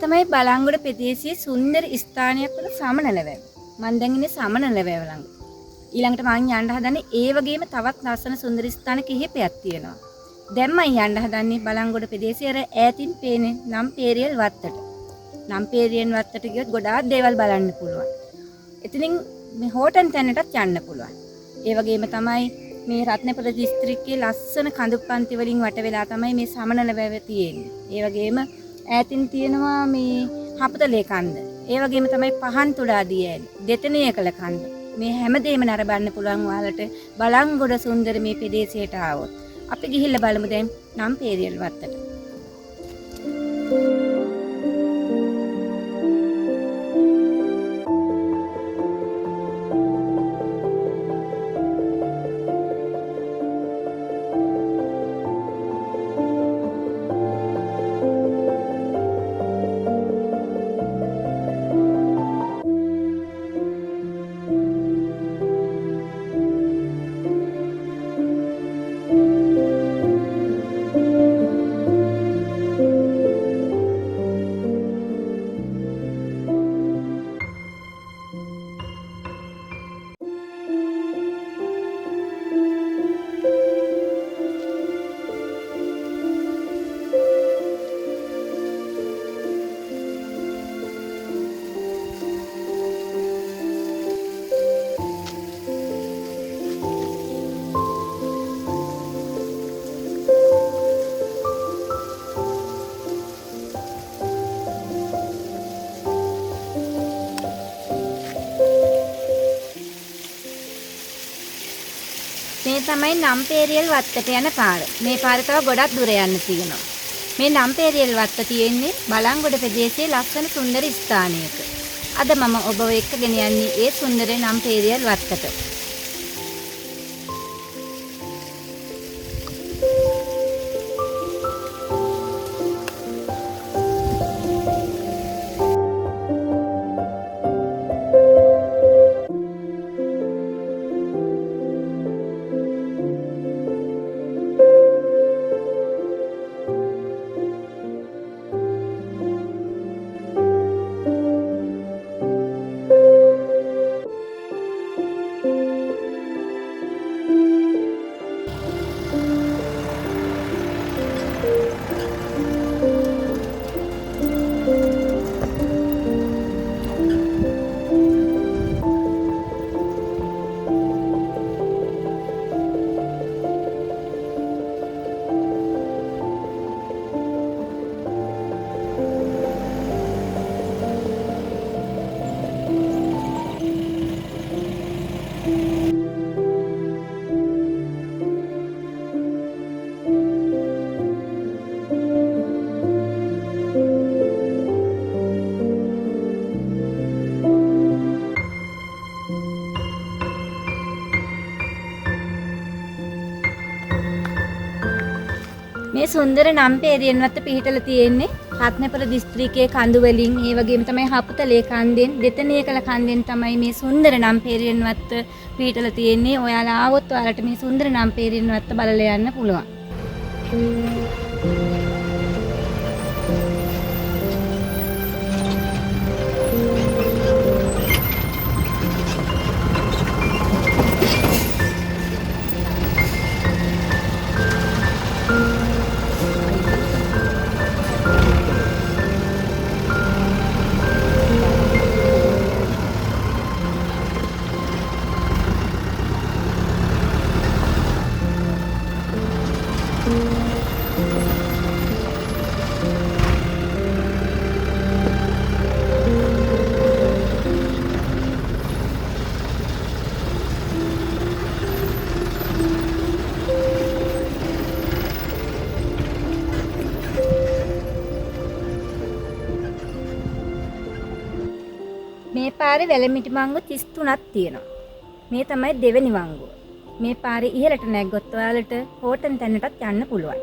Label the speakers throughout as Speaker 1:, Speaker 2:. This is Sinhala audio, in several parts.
Speaker 1: තමයි බලංගොඩ ප්‍රදේශයේ සුන්දර ස්ථානයක් වන සමනල වැව. මම දැන් ඉන්නේ සමනල වැව ළඟ. ඊළඟට මම යන්න හදන්නේ ඒ වගේම තවත් ලස්සන සුන්දර ස්ථාන කිහිපයක් තියෙනවා. දැන් මම යන්න හදන්නේ බලංගොඩ ප්‍රදේශයේ ඈතින් පේන නම්පේරියල් වත්තට. නම්පේරියල් වත්තට ගියොත් ගොඩාක් දේවල් බලන්න පුළුවන්. එතනින් මේ හෝටන් තැනටත් යන්න පුළුවන්. ඒ වගේම තමයි මේ රත්නපුර දිස්ත්‍රික්කයේ ලස්සන කඳුප්පන්ති වලින් වට වෙලා තමයි මේ සමනල වැව තියෙන්නේ. ඒ වගේම ඈතින් තියෙනවා මේ හපුතලේ කන්ද. ඒ වගේම තමයි පහන් තුඩාදී ඈල. දෙතනියකල කන්ද. මේ හැමදේම නරඹන්න පුළුවන් ඔයාලට බලංගොඩ සුන්දර මේ ප්‍රදේශයට ආවොත්. අපි ගිහිල්ලා බලමු දැන් නම්පේරියල් වත්තට. මේ තමයි නම්පේරියල් වත්තට යන පාර. මේ පාර තව ගොඩක් දුර යන්න තියෙනවා. මේ නම්පේරියල් වත්ත තියෙන්නේ බලංගොඩ ප්‍රදේශයේ ලස්සන සුන්දර ස්ථානයක. අද මම ඔබව එක්කගෙන යන්නේ ඒ සුන්දර නම්පේරියල් වත්තට. මේ සුන්දර නම්පේරියල් වත්ත පිහිටලා තියෙන්නේ රත්නපුර දිස්ත්‍රික්කයේ කඳු වලින් ඒ වගේම තමයි හපුතලේ කන්දෙන් දෙතනියකල කන්දෙන් තමයි මේ සුන්දර නම්පේරියල් වත්ත පිහිටලා තියෙන්නේ. ඔයාලා ආවොත් ඔයාලට මේ සුන්දර නම්පේරියල් වත්ත බලලා යන්න පුළුවන්. මේ පාරේ වැලමිටි මංගු 33ක් තියෙනවා. මේ තමයි දෙවෙනි වංගුව. මේ පාරේ ඉහළට නැග්ගොත් ඔයාලට හෝටන් තැනටත් යන්න පුළුවන්.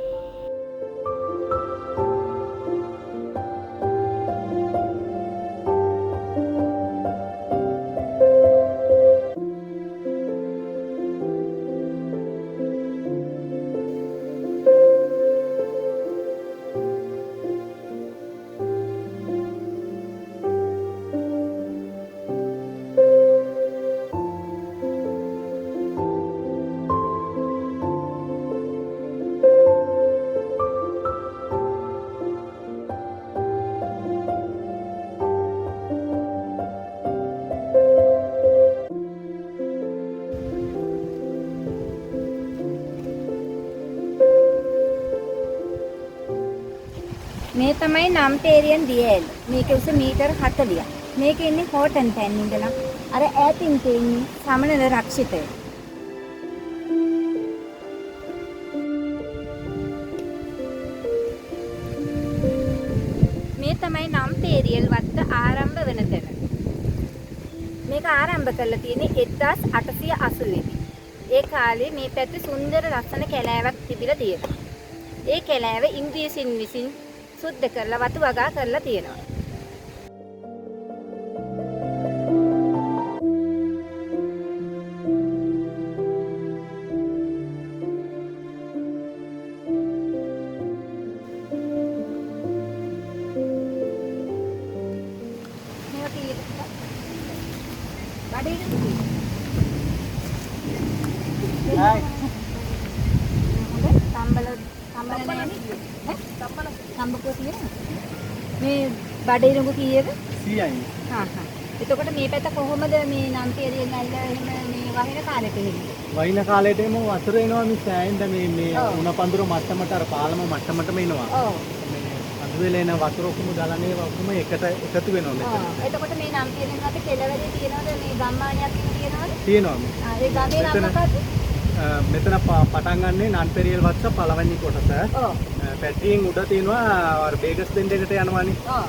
Speaker 1: තමයි නම්පේරියන් දියේල්. මේකේ උස මීටර් 40ක්. මේකේ ඉන්නේ හෝටන් තැන් ඉඳලා අර ඈතින් තියෙන්නේ සමනල රක්ෂිතය. මේ තමයි නම්පේරියල් වත්ත ආරම්භ වෙන තැන. මේක ආරම්භ කරලා තියෙන්නේ 1880 දී. ඒ කාලේ මේ පැත්තේ සුන්දර ලස්සන කැලෑවක් තිබිලා තියෙනවා. ඒ කැලෑව ඉංග්‍රීසින් විසින් සුද්ධ කරලා වතු වගා කරලා තියෙනවා. මේ බඩිරුඟු කීයද? 100යි. එතකොට මේ පැත්ත කොහොමද මේ නම්පේරියෙන් ඇවිල්ලා එහෙම මේ වහින කාලෙට එන්නේ?
Speaker 2: වහින කාලේට එම වතුර එනවා මේ සෑයෙන්ද මේ උණ පඳුර මට්ටමට අර පාලම මට්ටමටම එනවා.
Speaker 1: ඔව්.
Speaker 2: අද වෙලේ එන වතුර ඔක්කොම ගලන්නේ ඔක්කොම එකතු වෙනවා මෙතන.
Speaker 1: එතකොට මේ නම්පේරියෙන් අපේ කෙළවරේ තියෙනවද මේ ගම්මානියක් තියෙනවද?
Speaker 2: තියෙනවා.
Speaker 1: ඒ ගමේ නම මොකක්ද?
Speaker 2: මෙතන පටන් ගන්නේ නන්පෙරියල් වත්ස පළවෙනි කොටස.
Speaker 1: ඔව්.
Speaker 2: පැටියෙන් උඩ තියෙනවා අර බේගස් දෙන්න එකට යනවානේ.
Speaker 1: ඔව්.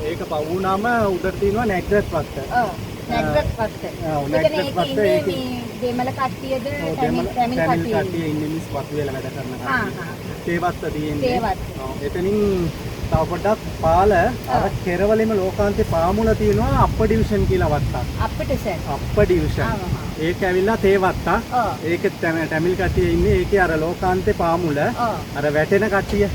Speaker 2: ඒක පව වුණාම උඩට තියෙනවා නැග්‍රත් වත්ත.
Speaker 1: ඔව්. නැග්‍රත් වත්ත.
Speaker 2: ඔව් නැග්‍රත් වත්ත ඒක
Speaker 1: මේ දෙමළ කට්ටියද තැමිල්
Speaker 2: කට්ටිය ඉන්නේ මිස් වතු වෙලා වැඩ කරන කට්ටිය. ඒ වත්ත තියෙන්නේ. ඔව්. එතනින් තව පොඩ්ඩක් පාල අර කෙරවලෙම ලෝකාන්තේ පාමුල තියෙනවා අප්ප ඩිවිෂන් කියලා වත්තක්. අප්ප ඩිවිෂන්. ඒක ඇවිල්ලා තේ වත්තා. ඒක තැමිල් කට්ටිය ඉන්නේ ඒකේ අර ලෝකාන්තේ පාමුල. අර වැටෙන කට්ටිය.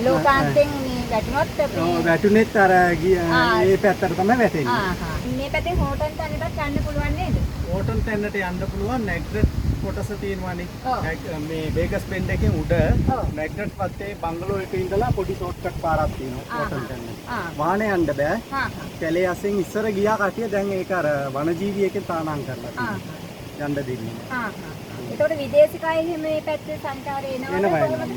Speaker 1: ලෝකාන්තෙන් මේ වැටුනොත්
Speaker 2: වැටුනේත් අර ඒ පැත්තට තමයි වැටෙන්නේ.
Speaker 1: මේ පැත්තේ හෝටන් තැනටත් යන්න පුළුවන් නේද?
Speaker 2: හෝටන් තැනට යන්න පුළුවන් නැග්‍රට් කොටස තියෙනවානේ. මේ බේගස් බෙන්ඩ් එකෙන් උඩ නැග්‍රට් වත්තේ බංගලෝ එකේ ඉඳලා පොඩි ෂෝට්කට් පාරක් තියෙනවා හෝටන් තැනට. වාහනේ යන්න බෑ. කැලේ අසෙන් ඉස්සර ගියා කටිය දැන් ඒක අර වනජීවී එකෙන් තානාම් කරලා තියෙනවා. යන්න දෙන්නේ.
Speaker 1: එතකොට විදේශිකයෝ එහෙම මේ පැත්තේ සංචාරේ එනවද?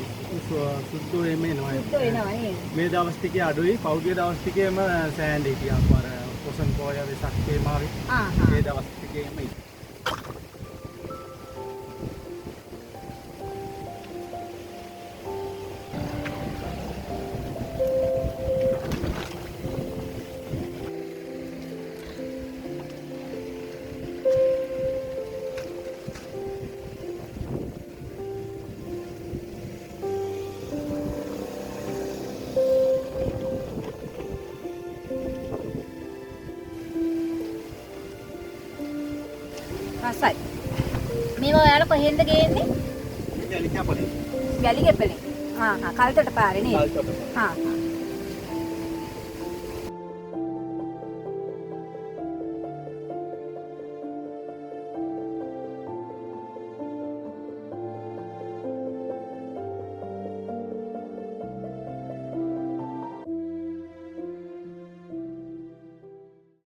Speaker 2: සුද්ධෝ එමේ එනවා.
Speaker 1: සුද්ධෝ එනවා නේද?
Speaker 2: මේ දවස් ටිකේ අඩුයි. පෞද්ගලික දවස් ටිකේම සෑන්ඩ් හිටියා. අර පොසන් පොය වෙසක් තේමාවේ. මේ දවස් ටිකේම
Speaker 1: රසයි. මේව ඔයාලා කොහෙන්ද ගේන්නේ?
Speaker 2: වැලි කැපලේ.
Speaker 1: වැලි කැපලේ. කල්තොට පාරේ නේද?
Speaker 2: කල්තොට.